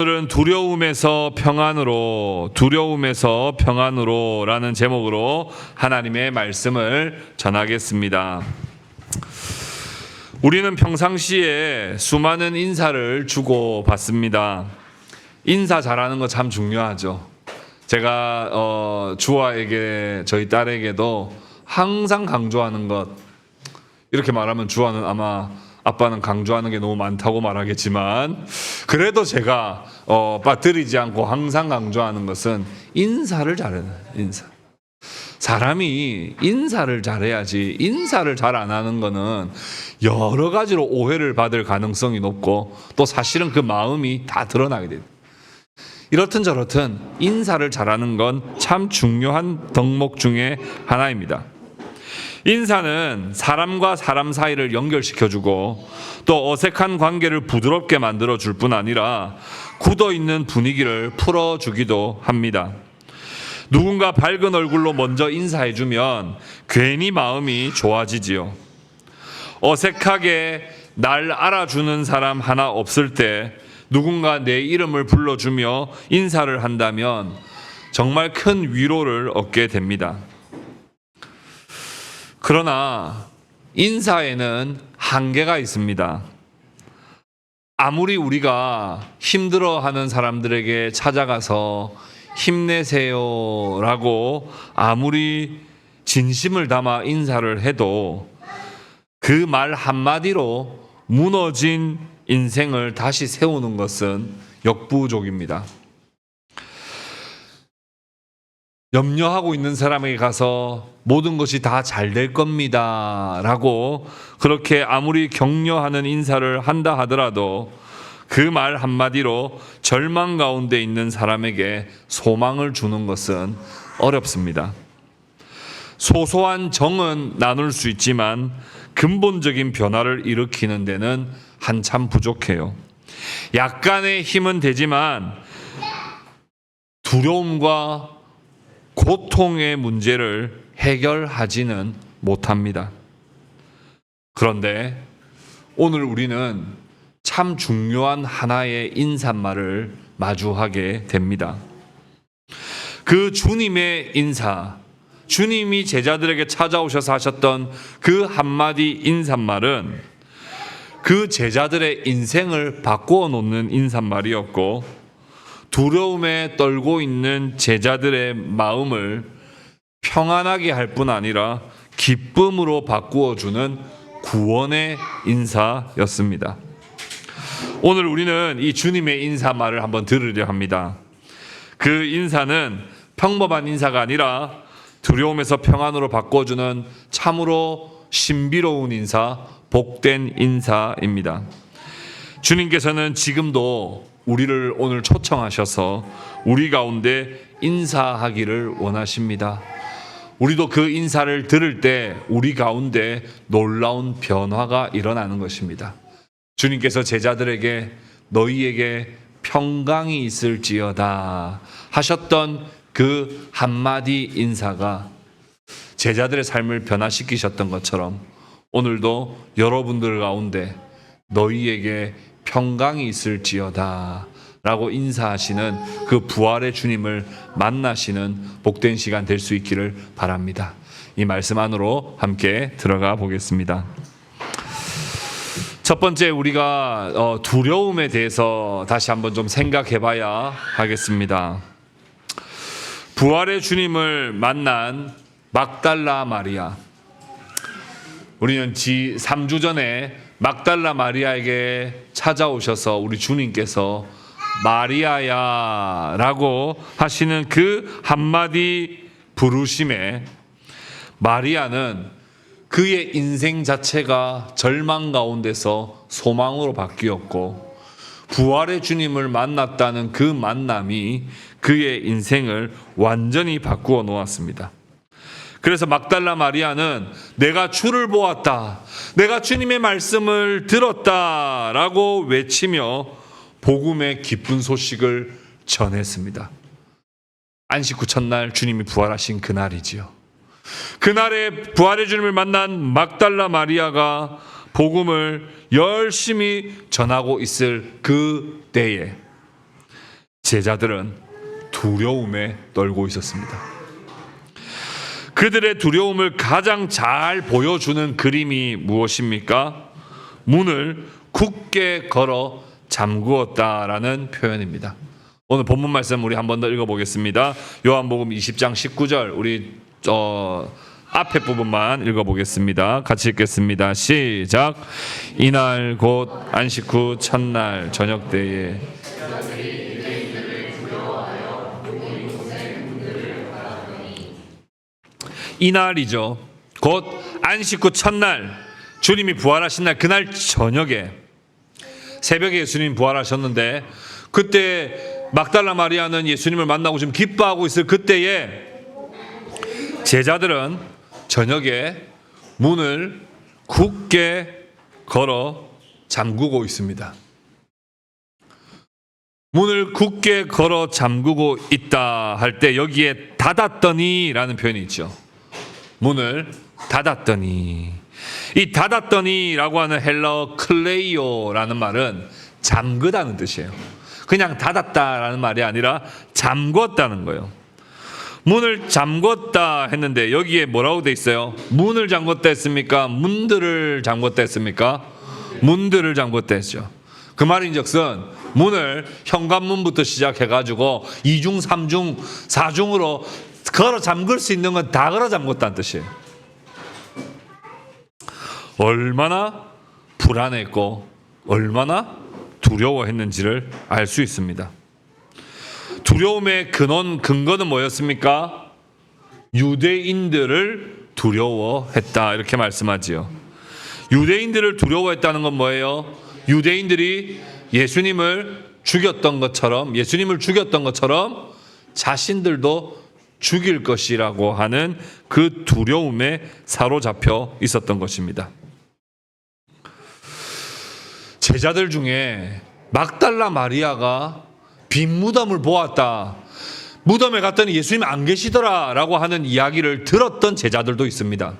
오늘은 두려움에서 평안으로 라는 제목으로 하나님의 말씀을 전하겠습니다. 우리는 평상시에 수많은 인사를 주고받습니다. 인사 잘하는 거 참 중요하죠. 제가 주아에게, 저희 딸에게도 항상 강조하는 것, 이렇게 말하면 주아는 아마 아빠는 강조하는 게 너무 많다고 말하겠지만, 그래도 제가 빠뜨리지 않고 항상 강조하는 것은 인사를 잘해야 돼요. 인사. 사람이 인사를 잘해야지, 인사를 잘 안 하는 거는 여러 가지로 오해를 받을 가능성이 높고, 또 사실은 그 마음이 다 드러나게 돼요. 이렇든 저렇든 인사를 잘하는 건 참 중요한 덕목 중에 하나입니다. 인사는 사람과 사람 사이를 연결시켜주고 또 어색한 관계를 부드럽게 만들어줄 뿐 아니라 굳어있는 분위기를 풀어주기도 합니다. 누군가 밝은 얼굴로 먼저 인사해주면 괜히 마음이 좋아지지요. 어색하게 날 알아주는 사람 하나 없을 때 누군가 내 이름을 불러주며 인사를 한다면 정말 큰 위로를 얻게 됩니다. 그러나 인사에는 한계가 있습니다. 아무리 우리가 힘들어하는 사람들에게 찾아가서 힘내세요라고 아무리 진심을 담아 인사를 해도 그 말 한마디로 무너진 인생을 다시 세우는 것은 역부족입니다. 염려하고 있는 사람에게 가서 모든 것이 다 잘 될 겁니다 라고 그렇게 아무리 격려하는 인사를 한다 하더라도 그 말 한마디로 절망 가운데 있는 사람에게 소망을 주는 것은 어렵습니다. 소소한 정은 나눌 수 있지만 근본적인 변화를 일으키는 데는 한참 부족해요. 약간의 힘은 되지만 두려움과 고통의 문제를 해결하지는 못합니다. 그런데 오늘 우리는 참 중요한 하나의 인사말을 마주하게 됩니다. 그 주님의 인사, 주님이 제자들에게 찾아오셔서 하셨던 그 한마디 인사말은 그 제자들의 인생을 바꾸어 놓는 인사말이었고, 두려움에 떨고 있는 제자들의 마음을 평안하게 할 뿐 아니라 기쁨으로 바꾸어 주는 구원의 인사였습니다. 오늘 우리는 이 주님의 인사말을 한번 들으려 합니다. 그 인사는 평범한 인사가 아니라 두려움에서 평안으로 바꿔주는 참으로 신비로운 인사, 복된 인사입니다. 주님께서는 지금도 우리를 오늘 초청하셔서 우리 가운데 인사하기를 원하십니다. 우리도 그 인사를 들을 때 우리 가운데 놀라운 변화가 일어나는 것입니다. 주님께서 제자들에게 너희에게 평강이 있을지어다 하셨던 그 한마디 인사가 제자들의 삶을 변화시키셨던 것처럼 오늘도 여러분들 가운데 너희에게 평강이 있을지어다 라고 인사하시는 그 부활의 주님을 만나시는 복된 시간 될 수 있기를 바랍니다. 이 말씀 안으로 함께 들어가 보겠습니다. 첫 번째, 우리가 두려움에 대해서 다시 한번 좀 생각해 봐야 하겠습니다. 부활의 주님을 만난 막달라 마리아, 우리는 3주 전에 막달라 마리아에게 찾아오셔서 우리 주님께서 마리아야 라고 하시는 그 한마디 부르심에 마리아는 그의 인생 자체가 절망 가운데서 소망으로 바뀌었고, 부활의 주님을 만났다는 그 만남이 그의 인생을 완전히 바꾸어 놓았습니다. 그래서 막달라 마리아는 내가 주를 보았다, 내가 주님의 말씀을 들었다 라고 외치며 복음의 기쁜 소식을 전했습니다. 안식 후 첫날 주님이 부활하신 그날이지요. 그날에 부활의 주님을 만난 막달라 마리아가 복음을 열심히 전하고 있을 그 때에 제자들은 두려움에 떨고 있었습니다. 그들의 두려움을 가장 잘 보여주는 그림이 무엇입니까? 문을 굳게 걸어 잠그었다라는 표현입니다. 오늘 본문 말씀 우리 한 번 더 읽어보겠습니다. 요한복음 20장 19절 우리 앞에 부분만 읽어보겠습니다. 같이 읽겠습니다. 시작. 이날 곧 안식 후 첫날 저녁 때에 이날이죠. 곧 안식 후 첫날 주님이 부활하신 날 그날 저녁에 새벽에 예수님 부활하셨는데 그때 막달라 마리아는 예수님을 만나고 지금 기뻐하고 있을 그때에 제자들은 저녁에 문을 굳게 걸어 잠그고 있습니다. 문을 굳게 걸어 잠그고 있다 할 때 여기에 닫았더니 라는 표현이 있죠. 문을 닫았더니. 이 닫았더니 라고 하는 헬라어 클레이오라는 말은 잠그다는 뜻이에요. 그냥 닫았다라는 말이 아니라 잠궜다는 거예요. 문을 잠궜다 했는데 여기에 뭐라고 돼 있어요? 문을 잠궜다 했습니까? 문들을 잠궜다 했습니까? 문들을 잠궜다 했죠. 그 말인즉슨 문을 현관문부터 시작해가지고 2중, 3중, 4중으로 걸어 잠글 수 있는 건 다 걸어 잠궜다는 뜻이에요. 얼마나 불안했고 얼마나 두려워했는지를 알 수 있습니다. 두려움의 근거는 뭐였습니까? 유대인들을 두려워했다 이렇게 말씀하지요. 유대인들을 두려워했다는 건 뭐예요? 유대인들이 예수님을 죽였던 것처럼 자신들도 죽일 것이라고 하는 그 두려움에 사로잡혀 있었던 것입니다. 제자들 중에 막달라 마리아가 빈 무덤을 보았다. 무덤에 갔더니 예수님이 안 계시더라 라고 하는 이야기를 들었던 제자들도 있습니다.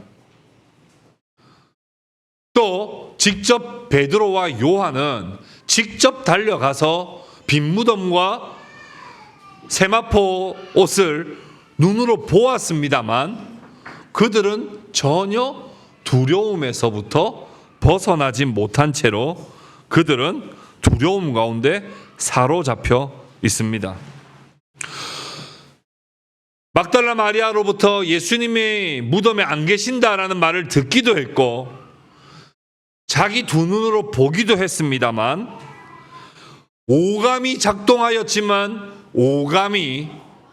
또 직접 베드로와 요한은 직접 달려가서 빈 무덤과 세마포 옷을 눈으로 보았습니다만 그들은 전혀 두려움에서부터 벗어나지 못한 채로 그들은 두려움 가운데 사로잡혀 있습니다. 막달라 마리아로부터 예수님이 무덤에 안 계신다라는 말을 듣기도 했고 자기 두 눈으로 보기도 했습니다만 오감이 작동하였지만 오감이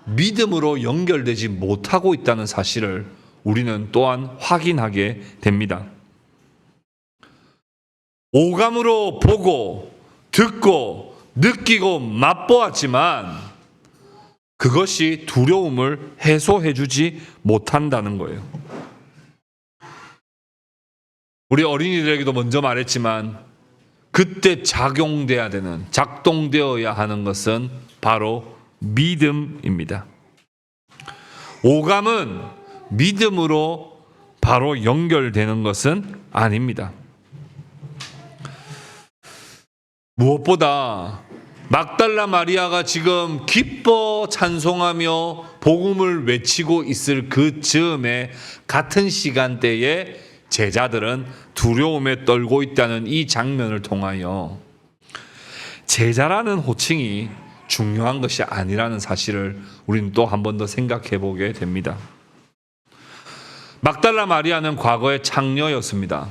믿음으로 연결되지 못하고 있다는 사실을 우리는 또한 확인하게 됩니다. 오감으로 보고 듣고 느끼고 맛보았지만 그것이 두려움을 해소해주지 못한다는 거예요. 우리 어린이들에게도 먼저 말했지만 그때 작동되어야 하는 것은 바로 믿음입니다. 오감은 믿음으로 바로 연결되는 것은 아닙니다. 무엇보다 막달라 마리아가 지금 기뻐 찬송하며 복음을 외치고 있을 그 즈음에 같은 시간대에 제자들은 두려움에 떨고 있다는 이 장면을 통하여 제자라는 호칭이 중요한 것이 아니라는 사실을 우리는 또 한 번 더 생각해 보게 됩니다. 막달라 마리아는 과거의 창녀였습니다.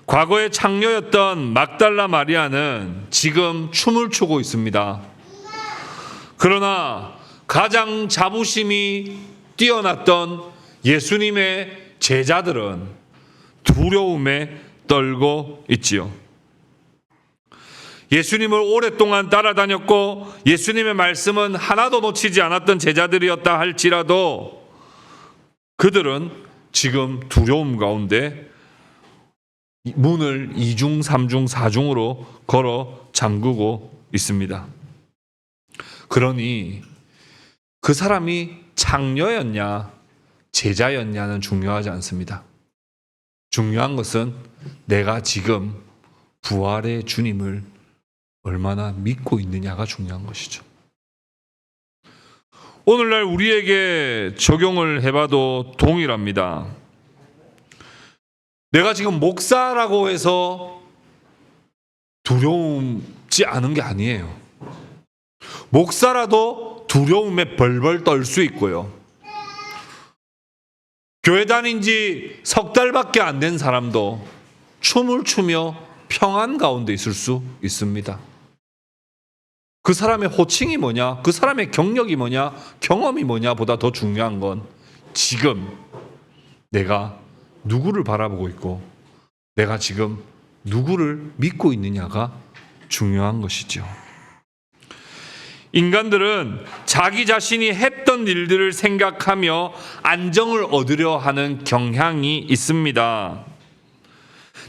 과거의 창녀였던 막달라 마리아는 지금 춤을 추고 있습니다. 그러나 가장 자부심이 뛰어났던 예수님의 제자들은 두려움에 떨고 있지요. 예수님을 오랫동안 따라다녔고 예수님의 말씀은 하나도 놓치지 않았던 제자들이었다 할지라도 그들은 지금 두려움 가운데 문을 2중, 3중, 4중으로 걸어 잠그고 있습니다. 그러니 그 사람이 창녀였냐 제자였냐는 중요하지 않습니다. 중요한 것은 내가 지금 부활의 주님을 얼마나 믿고 있느냐가 중요한 것이죠. 오늘날 우리에게 적용을 해봐도 동일합니다. 내가 지금 목사라고 해서 두려움지 않은 게 아니에요. 목사라도 두려움에 벌벌 떨 수 있고요. 교회 다닌 지 석 달밖에 안 된 사람도 춤을 추며 평안 가운데 있을 수 있습니다. 그 사람의 호칭이 뭐냐, 그 사람의 경력이 뭐냐, 경험이 뭐냐 보다 더 중요한 건 지금 내가 누구를 바라보고 있고 내가 지금 누구를 믿고 있느냐가 중요한 것이죠. 인간들은 자기 자신이 했던 일들을 생각하며 안정을 얻으려 하는 경향이 있습니다.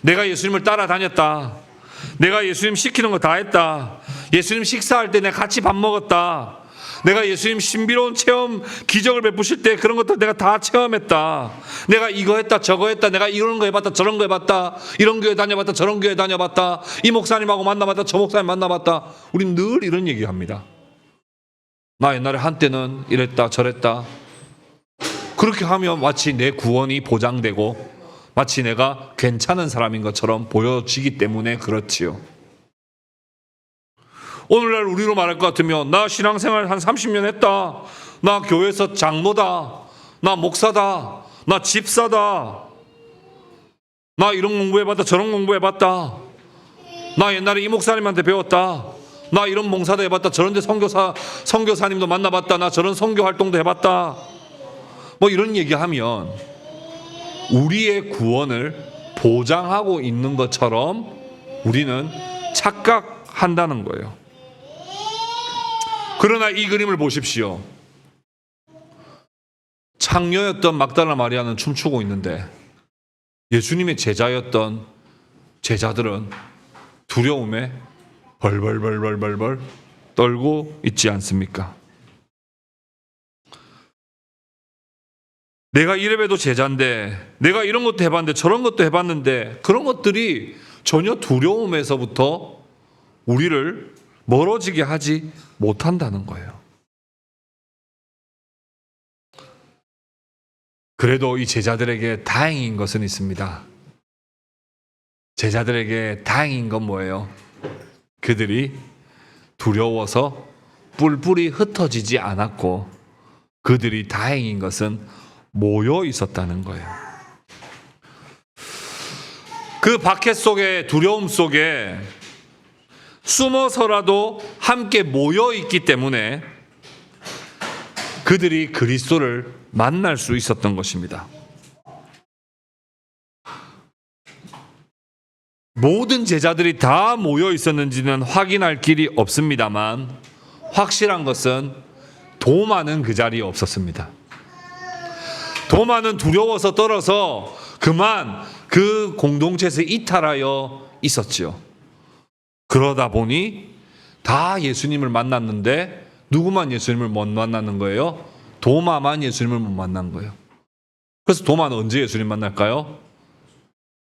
내가 예수님을 따라다녔다. 내가 예수님 시키는 거 다 했다. 예수님 식사할 때 내가 같이 밥 먹었다. 내가 예수님 신비로운 체험, 기적을 베푸실 때 그런 것들 내가 다 체험했다. 내가 이거 했다, 저거 했다. 내가 이런 거 해봤다, 저런 거 해봤다. 이런 교회 다녀봤다, 저런 교회 다녀봤다. 이 목사님하고 만나봤다, 저 목사님 만나봤다. 우린 늘 이런 얘기합니다. 나 옛날에 한때는 이랬다, 저랬다. 그렇게 하면 마치 내 구원이 보장되고 마치 내가 괜찮은 사람인 것처럼 보여지기 때문에 그렇지요. 오늘날 우리로 말할 것 같으면 나 신앙생활 한 30년 했다. 나 교회에서 장로다. 나 목사다. 나 집사다. 나 이런 공부해봤다. 저런 공부해봤다. 나 옛날에 이 목사님한테 배웠다. 나 이런 봉사도 해봤다. 저런 데 선교사님도 만나봤다. 나 저런 선교 활동도 해봤다. 뭐 이런 얘기하면 우리의 구원을 보장하고 있는 것처럼 우리는 착각한다는 거예요. 그러나 이 그림을 보십시오. 창녀였던 막달라 마리아는 춤추고 있는데 예수님의 제자였던 제자들은 두려움에 벌벌 떨고 있지 않습니까? 내가 이래봬도 제자인데 내가 이런 것도 해봤는데 저런 것도 해봤는데 그런 것들이 전혀 두려움에서부터 우리를 멀어지게 하지 못한다는 거예요. 그래도 이 제자들에게 다행인 것은 있습니다. 제자들에게 다행인 건 뭐예요? 그들이 두려워서 뿔뿔이 흩어지지 않았고 그들이 다행인 것은 모여 있었다는 거예요. 그 박해 속에 두려움 속에 숨어서라도 함께 모여 있기 때문에 그들이 그리스도를 만날 수 있었던 것입니다. 모든 제자들이 다 모여 있었는지는 확인할 길이 없습니다만 확실한 것은 도마는 그 자리에 없었습니다. 도마는 두려워서 떨어서 그만 그 공동체에서 이탈하여 있었지요. 그러다 보니 다 예수님을 만났는데 누구만 예수님을 못 만나는 거예요? 도마만 예수님을 못 만난 거예요. 그래서 도마는 언제 예수님 만날까요?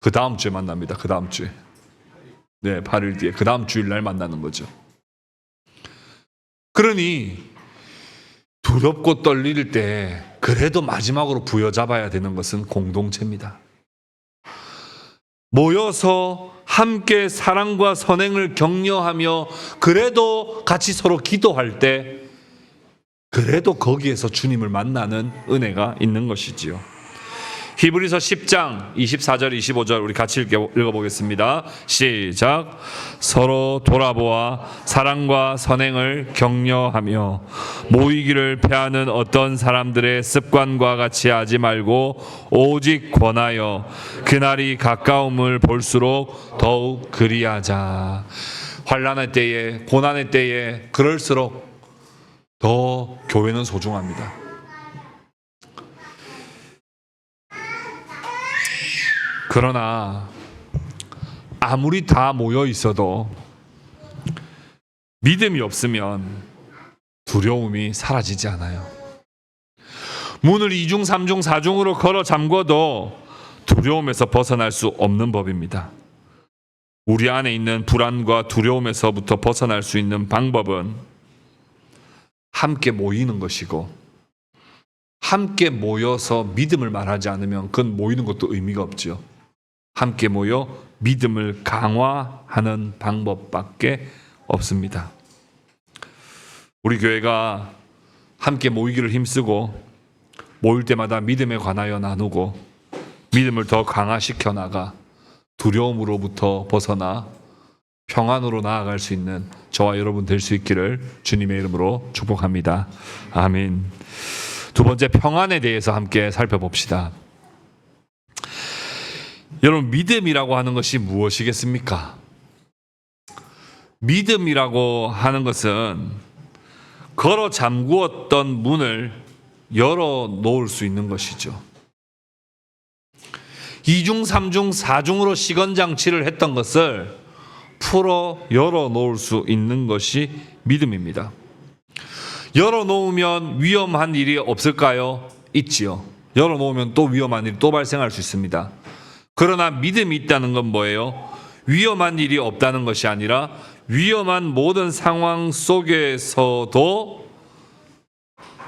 그 다음 주에 만납니다. 그 다음 주에. 네, 8일 뒤에 그 다음 주일날 만나는 거죠. 그러니 두렵고 떨릴 때 그래도 마지막으로 부여잡아야 되는 것은 공동체입니다. 모여서 함께 사랑과 선행을 격려하며 그래도 같이 서로 기도할 때 그래도 거기에서 주님을 만나는 은혜가 있는 것이지요. 히브리서 10장 24절 25절 우리 같이 읽어보겠습니다. 시작. 서로 돌아보아 사랑과 선행을 격려하며 모이기를 패하는 어떤 사람들의 습관과 같이 하지 말고 오직 권하여 그날이 가까움을 볼수록 더욱 그리하자. 환난의 때에 고난의 때에 그럴수록 더 교회는 소중합니다. 그러나 아무리 다 모여 있어도 믿음이 없으면 두려움이 사라지지 않아요. 문을 2중, 3중, 4중으로 걸어 잠궈도 두려움에서 벗어날 수 없는 법입니다. 우리 안에 있는 불안과 두려움에서부터 벗어날 수 있는 방법은 함께 모이는 것이고, 함께 모여서 믿음을 말하지 않으면 그건 모이는 것도 의미가 없죠. 함께 모여 믿음을 강화하는 방법밖에 없습니다. 우리 교회가 함께 모이기를 힘쓰고 모일 때마다 믿음에 관하여 나누고 믿음을 더 강화시켜 나가 두려움으로부터 벗어나 평안으로 나아갈 수 있는 저와 여러분 될 수 있기를 주님의 이름으로 축복합니다. 아멘. 두 번째, 평안에 대해서 함께 살펴봅시다. 여러분, 믿음이라고 하는 것이 무엇이겠습니까? 믿음이라고 하는 것은 걸어 잠그었던 문을 열어 놓을 수 있는 것이죠. 2중, 3중, 4중으로 시건장치를 했던 것을 풀어 열어 놓을 수 있는 것이 믿음입니다. 열어 놓으면 위험한 일이 없을까요? 있지요. 열어 놓으면 또 위험한 일이 또 발생할 수 있습니다. 그러나 믿음이 있다는 건 뭐예요? 위험한 일이 없다는 것이 아니라 위험한 모든 상황 속에서도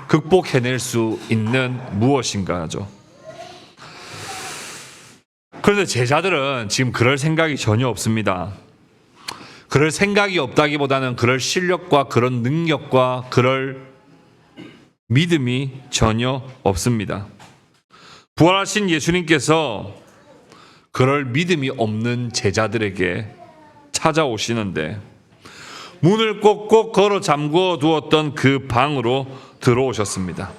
극복해낼 수 있는 무엇인가죠. 그런데 제자들은 지금 그럴 생각이 전혀 없습니다. 그럴 생각이 없다기보다는 그럴 실력과 그런 능력과 그럴 믿음이 전혀 없습니다. 부활하신 예수님께서 그럴 믿음이 없는 제자들에게 찾아오시는데 문을 꼭꼭 걸어 잠궈 두었던 그 방으로 들어오셨습니다.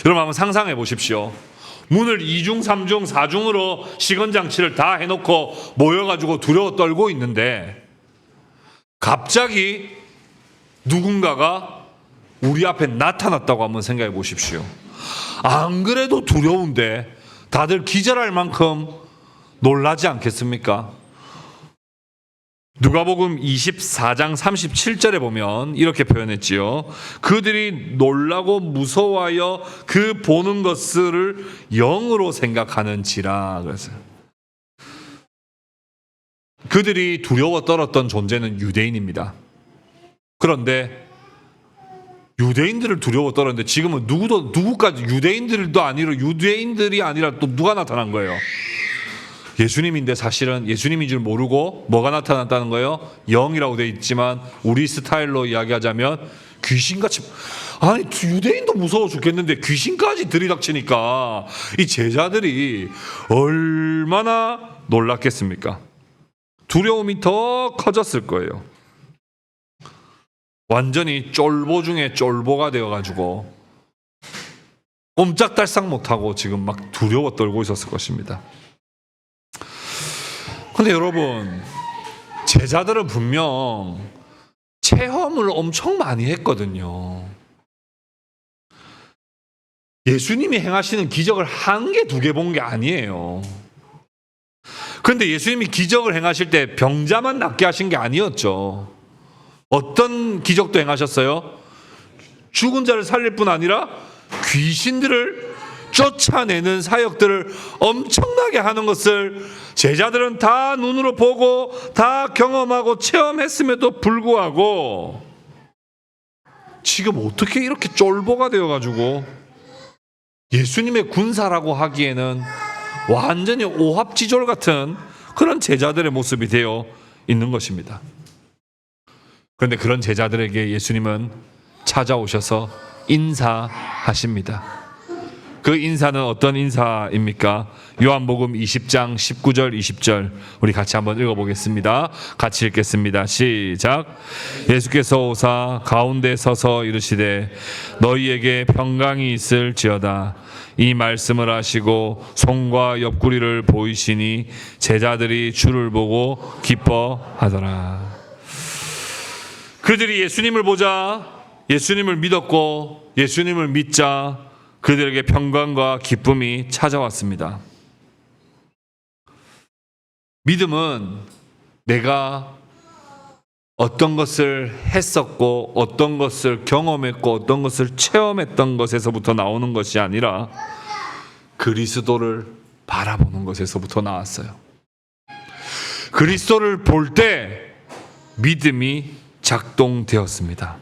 여러분 한번 상상해 보십시오. 문을 2중, 3중, 4중으로 시건장치를 다 해놓고 모여가지고 두려워 떨고 있는데 갑자기 누군가가 우리 앞에 나타났다고 한번 생각해 보십시오. 안 그래도 두려운데 다들 기절할 만큼 놀라지 않겠습니까? 누가복음 24장 37절에 보면 이렇게 표현했지요. 그들이 놀라고 무서워하여 그 보는 것을 영으로 생각하는지라 그랬어요. 그들이 두려워 떨었던 존재는 유대인입니다. 그런데 유대인들을 두려워 떨었는데 지금은 누구까지 유대인들이 아니라 또 누가 나타난 거예요? 예수님인데 사실은 예수님인 줄 모르고 뭐가 나타났다는 거예요? 영이라고 되어 있지만 우리 스타일로 이야기하자면 귀신같이, 아니 유대인도 무서워 죽겠는데 귀신까지 들이닥치니까 이 제자들이 얼마나 놀랐겠습니까? 두려움이 더 커졌을 거예요. 완전히 쫄보 중에 쫄보가 되어가지고 꼼짝달싹 못하고 지금 막 두려워 떨고 있었을 것입니다. 근데 여러분, 제자들은 분명 체험을 엄청 많이 했거든요. 예수님이 행하시는 기적을 한 개, 두 개 본 게 아니에요. 그런데 예수님이 기적을 행하실 때 병자만 낫게 하신 게 아니었죠. 어떤 기적도 행하셨어요? 죽은 자를 살릴 뿐 아니라 귀신들을 쫓아내는 사역들을 엄청나게 하는 것을 제자들은 다 눈으로 보고 다 경험하고 체험했음에도 불구하고 지금 어떻게 이렇게 쫄보가 되어가지고 예수님의 군사라고 하기에는 완전히 오합지졸 같은 그런 제자들의 모습이 되어 있는 것입니다. 그런데 그런 제자들에게 예수님은 찾아오셔서 인사하십니다. 그 인사는 어떤 인사입니까? 요한복음 20장 19절 20절 우리 같이 한번 읽어보겠습니다. 같이 읽겠습니다. 시작. 예수께서 오사 가운데 서서 이르시되 너희에게 평강이 있을지어다. 이 말씀을 하시고 손과 옆구리를 보이시니 제자들이 주를 보고 기뻐하더라. 그들이 예수님을 보자 예수님을 믿었고 예수님을 믿자 그들에게 평강과 기쁨이 찾아왔습니다. 믿음은 내가 어떤 것을 했었고 어떤 것을 경험했고 어떤 것을 체험했던 것에서부터 나오는 것이 아니라 그리스도를 바라보는 것에서부터 나왔어요. 그리스도를 볼 때 믿음이 작동되었습니다.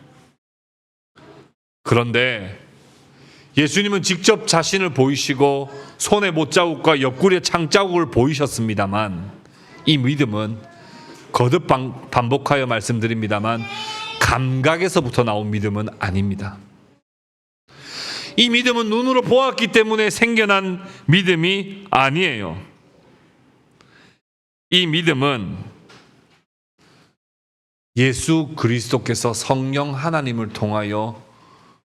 그런데 예수님은 직접 자신을 보이시고 손에 못자국과 옆구리에 창자국을 보이셨습니다만, 이 믿음은 거듭 반복하여 말씀드립니다만 감각에서부터 나온 믿음은 아닙니다. 이 믿음은 눈으로 보았기 때문에 생겨난 믿음이 아니에요. 이 믿음은 예수 그리스도께서 성령 하나님을 통하여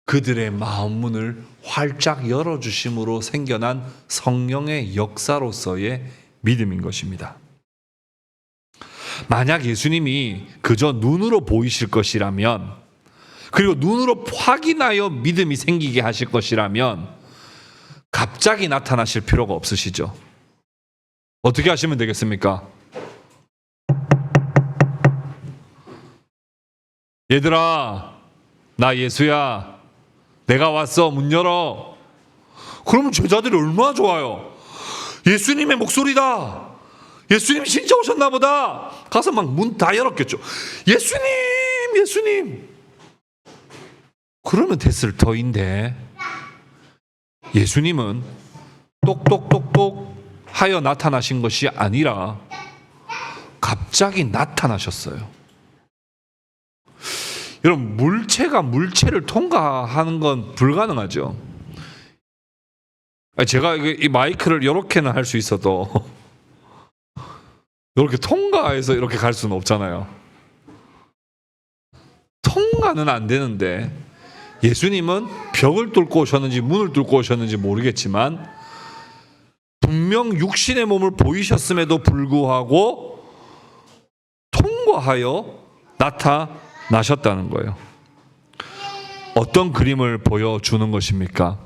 그들의 마음 문을 활짝 열어주심으로 생겨난 성령의 역사로서의 믿음인 것입니다. 만약 예수님이 그저 눈으로 보이실 것이라면, 그리고 눈으로 확인하여 믿음이 생기게 하실 것이라면 갑자기 나타나실 필요가 없으시죠. 어떻게 하시면 되겠습니까? 얘들아, 나 예수야, 내가 왔어, 문 열어. 그러면 제자들이 얼마나 좋아요. 예수님의 목소리다, 예수님 진짜 오셨나 보다. 가서 막 문 다 열었겠죠. 예수님, 예수님. 그러면 됐을 터인데, 예수님은 똑똑똑똑 하여 나타나신 것이 아니라 갑자기 나타나셨어요. 여러분, 물체가 물체를 통과하는 건 불가능하죠. 제가 이 마이크를 이렇게는 할 수 있어도 이렇게 통과해서 이렇게 갈 수는 없잖아요. 통과는 안 되는데, 예수님은 벽을 뚫고 오셨는지 문을 뚫고 오셨는지 모르겠지만 분명 육신의 몸을 보이셨음에도 불구하고 통과하여 나타나셨다는 거예요. 어떤 그림을 보여주는 것입니까?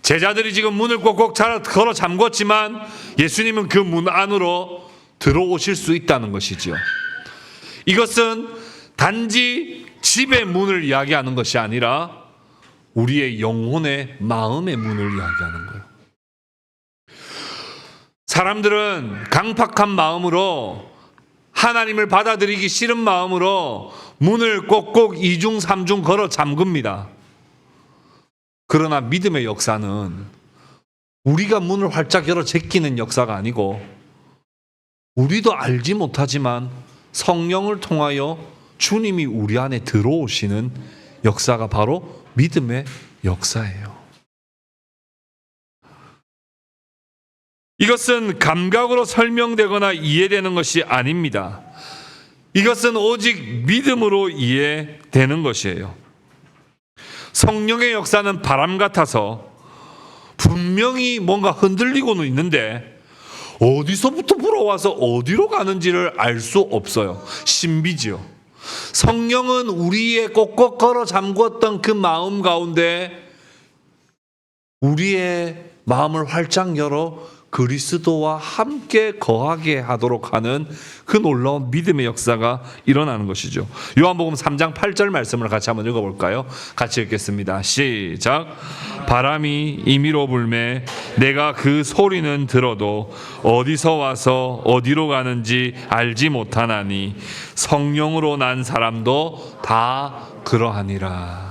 제자들이 지금 문을 꼭꼭 걸어 잠궜지만 예수님은 그 문 안으로 들어오실 수 있다는 것이죠. 이것은 단지 집의 문을 이야기하는 것이 아니라 우리의 영혼의 마음의 문을 이야기하는 거예요. 사람들은 강팍한 마음으로, 하나님을 받아들이기 싫은 마음으로 문을 꼭꼭 이중 삼중 걸어 잠깁니다. 그러나 믿음의 역사는 우리가 문을 활짝 열어 제끼는 역사가 아니고, 우리도 알지 못하지만 성령을 통하여 주님이 우리 안에 들어오시는 역사가 바로 믿음의 역사예요. 이것은 감각으로 설명되거나 이해되는 것이 아닙니다. 이것은 오직 믿음으로 이해되는 것이에요. 성령의 역사는 바람 같아서 분명히 뭔가 흔들리고는 있는데 어디서부터 불어와서 어디로 가는지를 알 수 없어요. 신비지요. 성령은 우리의 꼭꼭 걸어 잠궜던 그 마음 가운데 우리의 마음을 활짝 열어 그리스도와 함께 거하게 하도록 하는 그 놀라운 믿음의 역사가 일어나는 것이죠. 요한복음 3장 8절 말씀을 같이 한번 읽어볼까요? 같이 읽겠습니다. 시작. 바람이 임의로 불매 내가 그 소리는 들어도 어디서 와서 어디로 가는지 알지 못하나니 성령으로 난 사람도 다 그러하니라.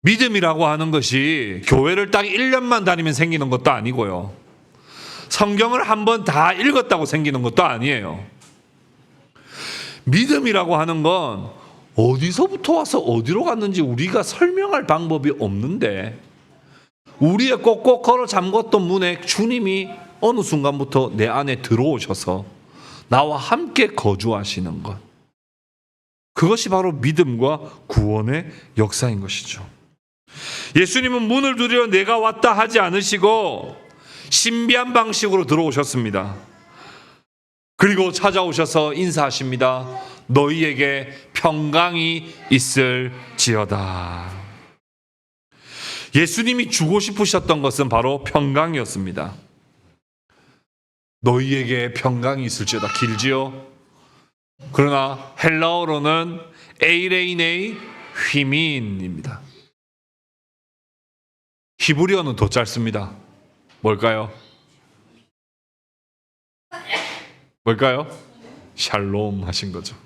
믿음이라고 하는 것이 교회를 딱 1년만 다니면 생기는 것도 아니고요. 성경을 한번 다 읽었다고 생기는 것도 아니에요. 믿음이라고 하는 건 어디서부터 와서 어디로 갔는지 우리가 설명할 방법이 없는데, 우리의 꼭꼭 걸어 잠궜던 문에 주님이 어느 순간부터 내 안에 들어오셔서 나와 함께 거주하시는 것. 그것이 바로 믿음과 구원의 역사인 것이죠. 예수님은 문을 두드려 내가 왔다 하지 않으시고 신비한 방식으로 들어오셨습니다. 그리고 찾아오셔서 인사하십니다. 너희에게 평강이 있을지어다. 예수님이 주고 싶으셨던 것은 바로 평강이었습니다. 너희에게 평강이 있을지어다. 길지요? 그러나 헬라어로는 에이레이네이 휘민입니다. 히브리어는 더 짧습니다. 뭘까요? 뭘까요? 샬롬 하신 거죠.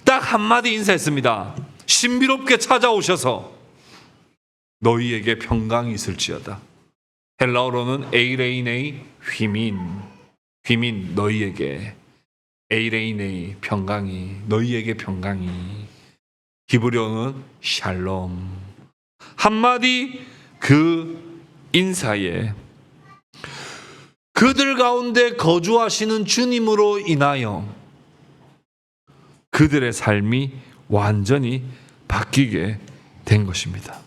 딱 한마디 인사했습니다. 신비롭게 찾아오셔서 너희에게 평강이 있을지어다. 헬라어로는 에이레이네이 휘민 너희에게, 에이레이네이 평강이, 너희에게 평강이. 히브리어는 샬롬. 한마디 그 인사에 그들 가운데 거주하시는 주님으로 인하여 그들의 삶이 완전히 바뀌게 된 것입니다.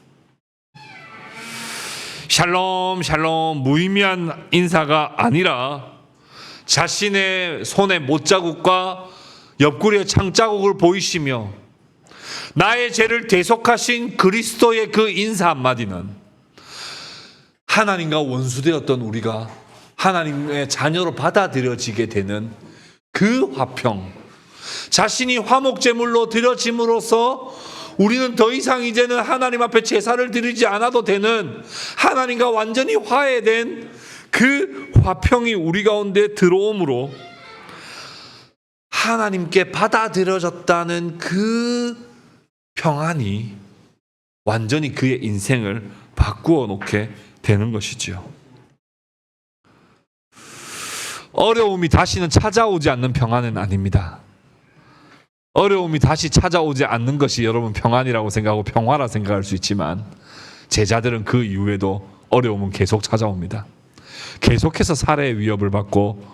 샬롬 샬롬 무의미한 인사가 아니라 자신의 손에 못자국과 옆구리에 창자국을 보이시며 나의 죄를 대속하신 그리스도의 그 인사 한마디는 하나님과 원수되었던 우리가 하나님의 자녀로 받아들여지게 되는 그 화평, 자신이 화목제물로 드려짐으로써 우리는 더 이상 이제는 하나님 앞에 제사를 드리지 않아도 되는, 하나님과 완전히 화해된 그 화평이 우리 가운데 들어옴으로 하나님께 받아들여졌다는 그 평안이 완전히 그의 인생을 바꾸어 놓게 되는 것이지요. 어려움이 다시는 찾아오지 않는 평안은 아닙니다. 어려움이 다시 찾아오지 않는 것이 여러분 평안이라고 생각하고 평화라 생각할 수 있지만, 제자들은 그 이후에도 어려움은 계속 찾아옵니다. 계속해서 살해의 위협을 받고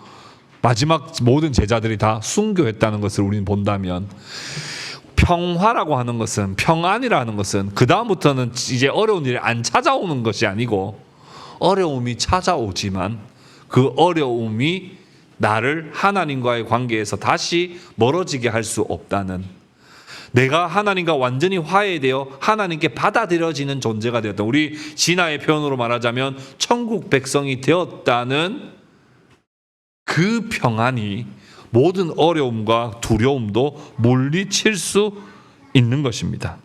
마지막 모든 제자들이 다 순교했다는 것을 우리는 본다면, 평화라고 하는 것은, 평안이라는 것은 그 다음부터는 이제 어려운 일이 안 찾아오는 것이 아니고, 어려움이 찾아오지만 그 어려움이 나를 하나님과의 관계에서 다시 멀어지게 할 수 없다는, 내가 하나님과 완전히 화해되어 하나님께 받아들여지는 존재가 되었다. 우리 진화의 표현으로 말하자면 천국 백성이 되었다는 그 평안이 모든 어려움과 두려움도 물리칠 수 있는 것입니다.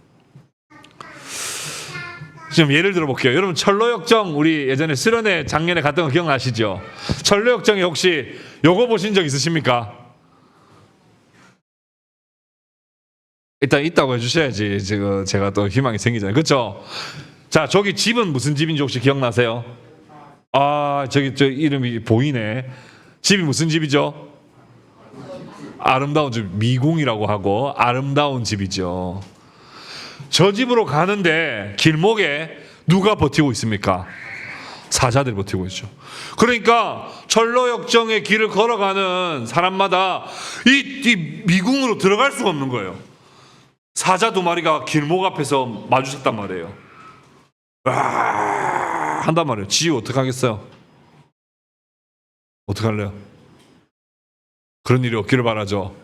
지금 예를 들어 볼게요. 여러분 철로역정, 우리 예전에 수련회 작년에 갔던 거 기억나시죠? 철로역정에 혹시 요거 보신 적 있으십니까? 일단 있다고 해주셔야지 제가 또 희망이 생기잖아요. 그렇죠? 자, 저기 집은 무슨 집인지 혹시 기억나세요? 아, 저기 저 이름이 보이네. 집이 무슨 집이죠? 아름다운 집, 미궁이라고 하고 아름다운 집이죠. 저 집으로 가는데 길목에 누가 버티고 있습니까? 사자들이 버티고 있죠. 그러니까 철로역정의 길을 걸어가는 사람마다 이 미궁으로 들어갈 수가 없는 거예요. 사자 두 마리가 길목 앞에서 마주쳤단 말이에요. 한단 말이에요. 지우 어떡하겠어요? 어떡할래요? 그런 일이 없기를 바라죠.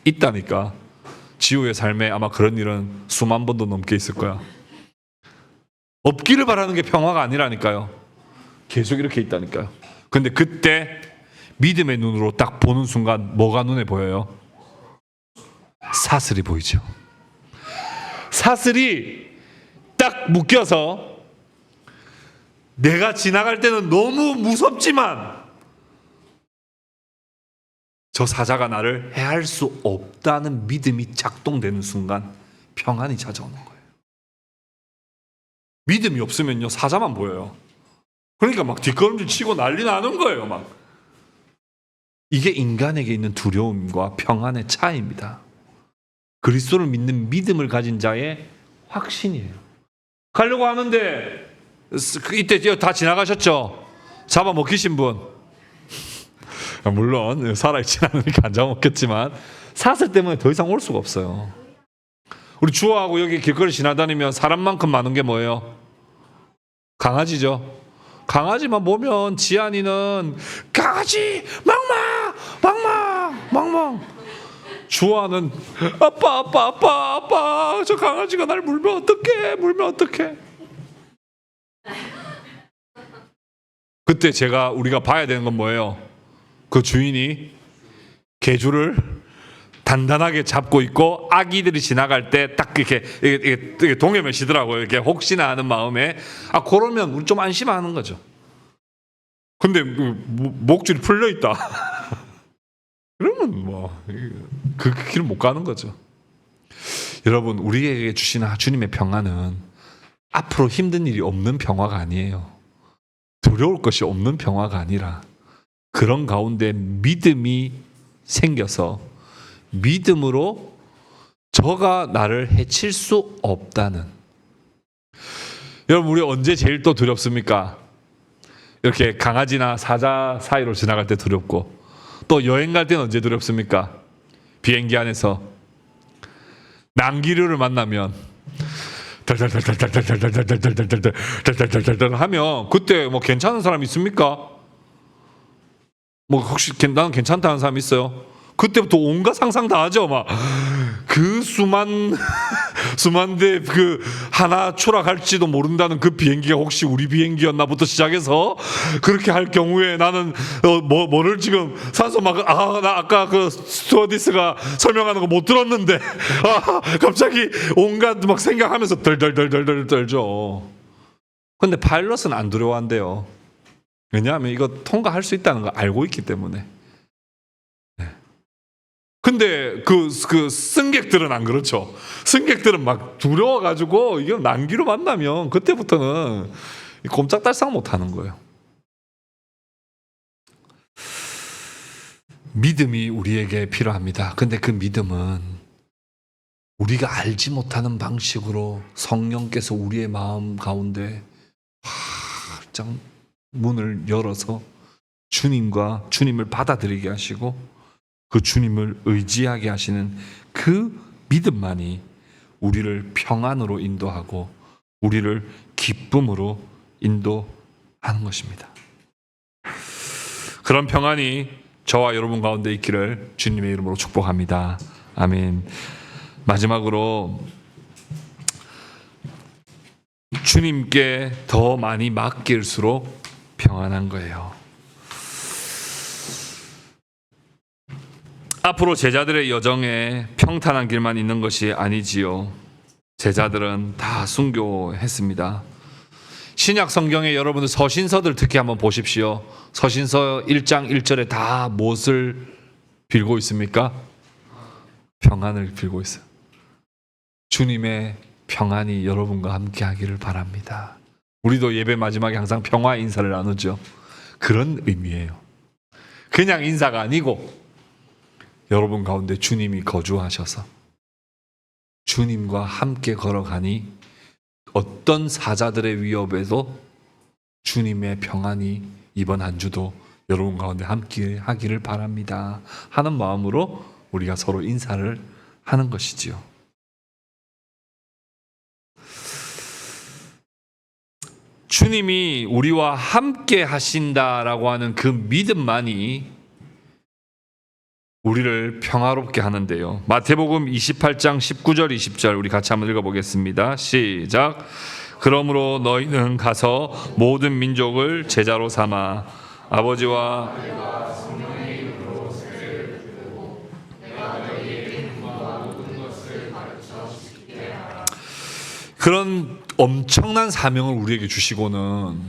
있다니까. 지우의 삶에 아마 그런 일은 수만 번도 넘게 있을 거야. 없기를 바라는 게 평화가 아니라니까요. 계속 이렇게 있다니까요. 근데 그때 믿음의 눈으로 딱 보는 순간 뭐가 눈에 보여요? 사슬이 보이죠. 사슬이 딱 묶여서 내가 지나갈 때는 너무 무섭지만 저 사자가 나를 해할 수 없다는 믿음이 작동되는 순간 평안이 찾아오는 거예요. 믿음이 없으면요, 사자만 보여요. 그러니까 막 뒷걸음질 치고 난리 나는 거예요, 막. 이게 인간에게 있는 두려움과 평안의 차이입니다. 그리스도를 믿는 믿음을 가진 자의 확신이에요. 가려고 하는데 이때 다 지나가셨죠? 잡아먹히신 분. 물론 살아있지 않으니까 안 잡아먹겠지만 사슬 때문에 더 이상 올 수가 없어요. 우리 주호하고 여기 길거리 지나다니면 사람만큼 많은 게 뭐예요? 강아지죠. 강아지만 보면 지안이는 강아지 망망. 주호는 아빠 저 강아지가 날 물면 어떡해. 그때 우리가 봐야 되는 건 뭐예요? 그 주인이 개주를 단단하게 잡고 있고 아기들이 지나갈 때 딱 이렇게 동여매시더라고요. 이렇게 혹시나 하는 마음에 그러면 우리 좀 안심하는 거죠. 근데 목줄이 풀려 있다. 그러면 뭐 그 길을 못 가는 거죠. 여러분, 우리에게 주시는 주님의 평안은 앞으로 힘든 일이 없는 평화가 아니에요. 두려울 것이 없는 평화가 아니라 그런 가운데 믿음이 생겨서 믿음으로 저가 나를 해칠 수 없다는. 여러분, 우리 언제 제일 또 두렵습니까? 이렇게 강아지나 사자 사이로 지나갈 때 두렵고, 또 여행 갈 때는 언제 두렵습니까? 비행기 안에서 난기류를 만나면 달달달달달달달달달달달달달달달달달달 하면 그때 뭐 괜찮은 사람 있습니까? 뭐 혹시 나는 괜찮다는 사람 있어요? 그때부터 온갖 상상 다 하죠. 막 그 수만대 그 하나 추락할지도 모른다는 그 비행기가 혹시 우리 비행기였나부터 시작해서 그렇게 할 경우에 나는 뭐를 지금 산소 막 나 아까 그 스튜어디스가 설명하는 거 못 들었는데 갑자기 온갖 막 생각하면서 덜덜덜덜덜 떨죠. 근데 파일럿은 안 두려워한대요. 왜냐하면 이거 통과할 수 있다는 걸 알고 있기 때문에. 근데 그 승객들은 안 그렇죠. 승객들은 막 두려워가지고 이게 난기로 만나면 그때부터는 꼼짝달싹 못하는 거예요. 믿음이 우리에게 필요합니다. 근데 그 믿음은 우리가 알지 못하는 방식으로 성령께서 우리의 마음 가운데 활짝 문을 열어서 주님을 받아들이게 하시고 그 주님을 의지하게 하시는 그 믿음만이 우리를 평안으로 인도하고 우리를 기쁨으로 인도하는 것입니다. 그런 평안이 저와 여러분 가운데 있기를 주님의 이름으로 축복합니다. 아멘. 마지막으로 주님께 더 많이 맡길수록 평안한 거예요. 앞으로 제자들의 여정에 평탄한 길만 있는 것이 아니지요. 제자들은 다 순교했습니다. 신약 성경에 여러분들 서신서들 특히 한번 보십시오. 서신서 1장 1절에 다 무엇을 빌고 있습니까? 평안을 빌고 있어요. 주님의 평안이 여러분과 함께 하기를 바랍니다. 우리도 예배 마지막에 항상 평화 인사를 나누죠. 그런 의미예요. 그냥 인사가 아니고 여러분 가운데 주님이 거주하셔서 주님과 함께 걸어가니 어떤 사자들의 위협에도 주님의 평안이 이번 한 주도 여러분 가운데 함께 하기를 바랍니다 하는 마음으로 우리가 서로 인사를 하는 것이지요. 주님이 우리와 함께 하신다라고 하는 그 믿음만이 우리를 평화롭게 하는데요. 마태복음 28장 19절 20절 우리 같이 한번 읽어보겠습니다. 시작. 그러므로 너희는 가서 모든 민족을 제자로 삼아 아버지와 그런 엄청난 사명을 우리에게 주시고는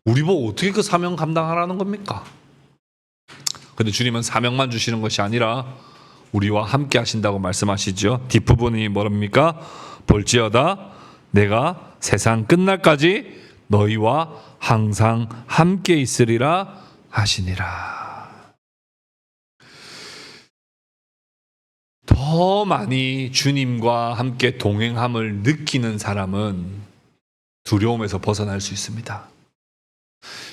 우리 보고 어떻게 그 사명 감당하라는 겁니까? 근데 주님은 사명만 주시는 것이 아니라 우리와 함께 하신다고 말씀하시죠. 뒷부분이 뭐랍니까? 볼지어다 내가 세상 끝날까지 너희와 항상 함께 있으리라 하시니라. 더 많이 주님과 함께 동행함을 느끼는 사람은 두려움에서 벗어날 수 있습니다.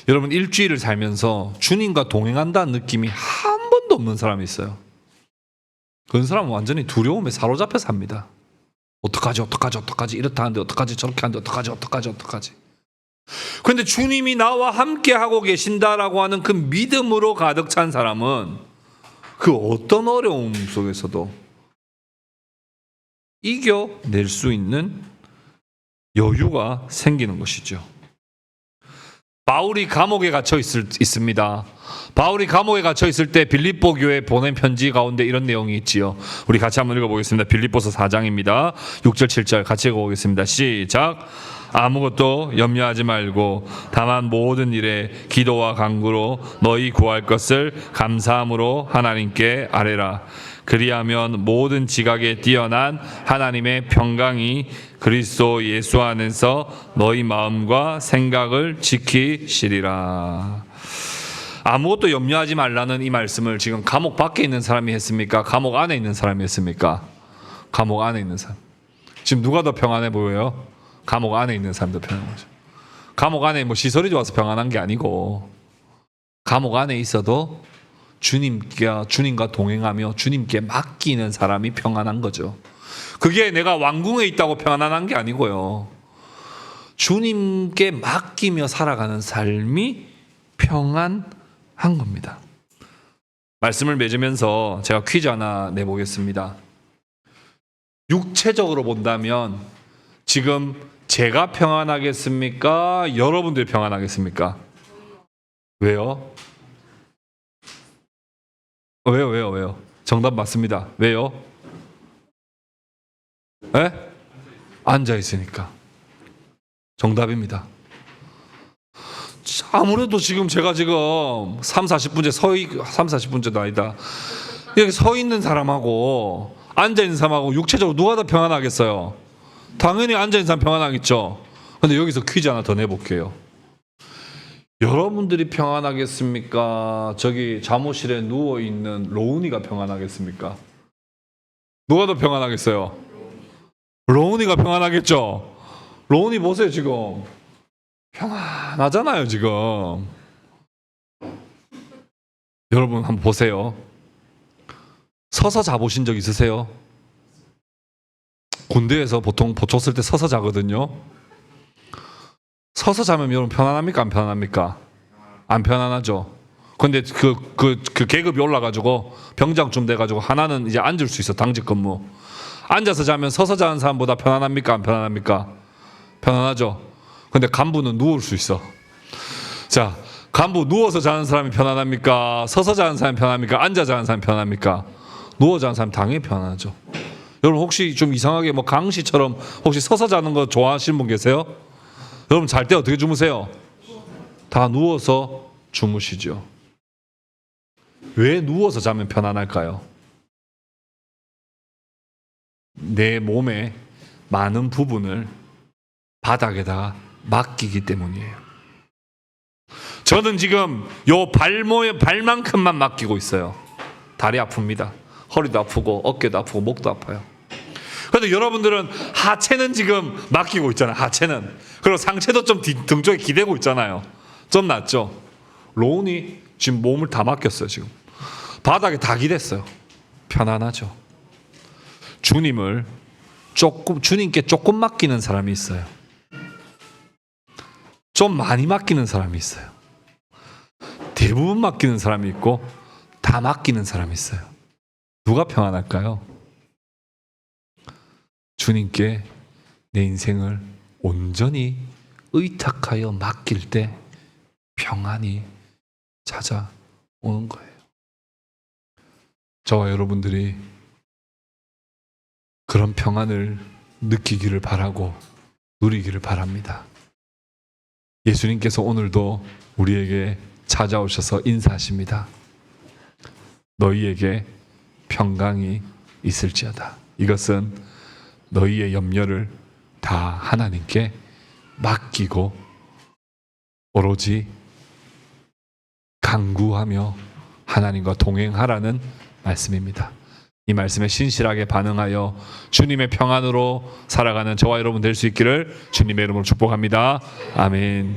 여러분, 일주일을 살면서 주님과 동행한다는 느낌이 한 번도 없는 사람이 있어요. 그런 사람은 완전히 두려움에 사로잡혀 삽니다. 어떡하지 이렇다 하는데 어떡하지 저렇게 하는데 어떡하지. 그런데 주님이 나와 함께 하고 계신다라고 하는 그 믿음으로 가득 찬 사람은 그 어떤 어려움 속에서도 이겨낼 수 있는 여유가 생기는 것이죠. 바울이 감옥에 gat혀 있습니다. 바울이 감옥에 갇혀 있을 때 빌립보 교회에 보낸 편지 가운데 이런 내용이 있지요. 우리 같이 한번 읽어보겠습니다. 빌립보서 4장입니다. 6절 7절 같이 읽어보겠습니다. 시작. 아무것도 염려하지 말고 다만 모든 일에 기도와 간구로 너희 구할 것을 감사함으로 하나님께 아뢰라. 그리하면 모든 지각에 뛰어난 하나님의 평강이 그리스도 예수 안에서 너희 마음과 생각을 지키시리라. 아무것도 염려하지 말라는 이 말씀을 지금 감옥 밖에 있는 사람이 했습니까? 감옥 안에 있는 사람이 했습니까? 감옥 안에 있는 사람. 지금 누가 더 평안해 보여요? 감옥 안에 있는 사람도 평안한 거죠. 감옥 안에 뭐 시설이 좋아서 평안한 게 아니고 감옥 안에 있어도 주님과 동행하며 주님께 맡기는 사람이 평안한 거죠. 그게 내가 왕궁에 있다고 평안한 게 아니고요. 주님께 맡기며 살아가는 삶이 평안한 겁니다. 말씀을 맺으면서 제가 퀴즈 하나 내보겠습니다. 육체적으로 본다면 지금 제가 평안하겠습니까? 여러분들이 평안하겠습니까? 왜요? 왜요? 정답 맞습니다. 왜요? 네? 앉아 있으니까. 정답입니다. 아무래도 지금 제가 40분째도 아니다. 이렇게 서 있는 사람하고 앉아 있는 사람하고 육체적으로 누가 더 평안하겠어요? 당연히 앉아 있는 사람 평안하겠죠. 근데 여기서 퀴즈 하나 더 내볼게요. 여러분들이 평안하겠습니까? 저기 잠옷실에 누워 있는 로운이가 평안하겠습니까? 누가 더 평안하겠어요? 로운이가 평안하겠죠. 로운이 보세요, 지금 평안하잖아요, 지금. 여러분 한번 보세요. 서서 자보신 적 있으세요? 군대에서 보통 보초 쓸 때 서서 자거든요. 서서 자면 여러분 편안합니까? 안 편안합니까? 안 편안하죠. 근데 그 계급이 올라가지고 병장쯤 돼가지고 하나는 이제 앉을 수 있어. 당직 근무. 앉아서 자면 서서 자는 사람보다 편안합니까? 안 편안합니까? 편안하죠. 근데 간부는 누울 수 있어. 자, 간부 누워서 자는 사람이 편안합니까? 서서 자는 사람이 편합니까? 앉아 자는 사람이 편합니까? 누워 자는 사람이 당연히 편안하죠. 여러분 혹시 좀 이상하게 뭐 강씨처럼 혹시 서서 자는 거 좋아하시는 분 계세요? 여러분 잘 때 어떻게 주무세요? 다 누워서 주무시죠. 왜 누워서 자면 편안할까요? 내 몸의 많은 부분을 바닥에다가 맡기기 때문이에요. 저는 지금 요 발만큼만 맡기고 있어요. 다리 아픕니다. 허리도 아프고 어깨도 아프고 목도 아파요. 그런데 여러분들은 하체는 지금 맡기고 있잖아요. 하체는. 그리고 상체도 좀 등 쪽에 기대고 있잖아요. 좀 낫죠. 로운이 지금 몸을 다 맡겼어요. 지금 바닥에 다 기댔어요. 편안하죠. 주님께 조금 맡기는 사람이 있어요. 좀 많이 맡기는 사람이 있어요. 대부분 맡기는 사람이 있고 다 맡기는 사람이 있어요. 누가 평안할까요? 주님께 내 인생을 온전히 의탁하여 맡길 때 평안이 찾아오는 거예요. 저와 여러분들이 그런 평안을 느끼기를 바라고 누리기를 바랍니다. 예수님께서 오늘도 우리에게 찾아오셔서 인사하십니다. 너희에게 평강이 있을지어다. 이것은 너희의 염려를 다 하나님께 맡기고 오로지 간구하며 하나님과 동행하라는 말씀입니다. 이 말씀에 신실하게 반응하여 주님의 평안으로 살아가는 저와 여러분 될 수 있기를 주님의 이름으로 축복합니다. 아멘.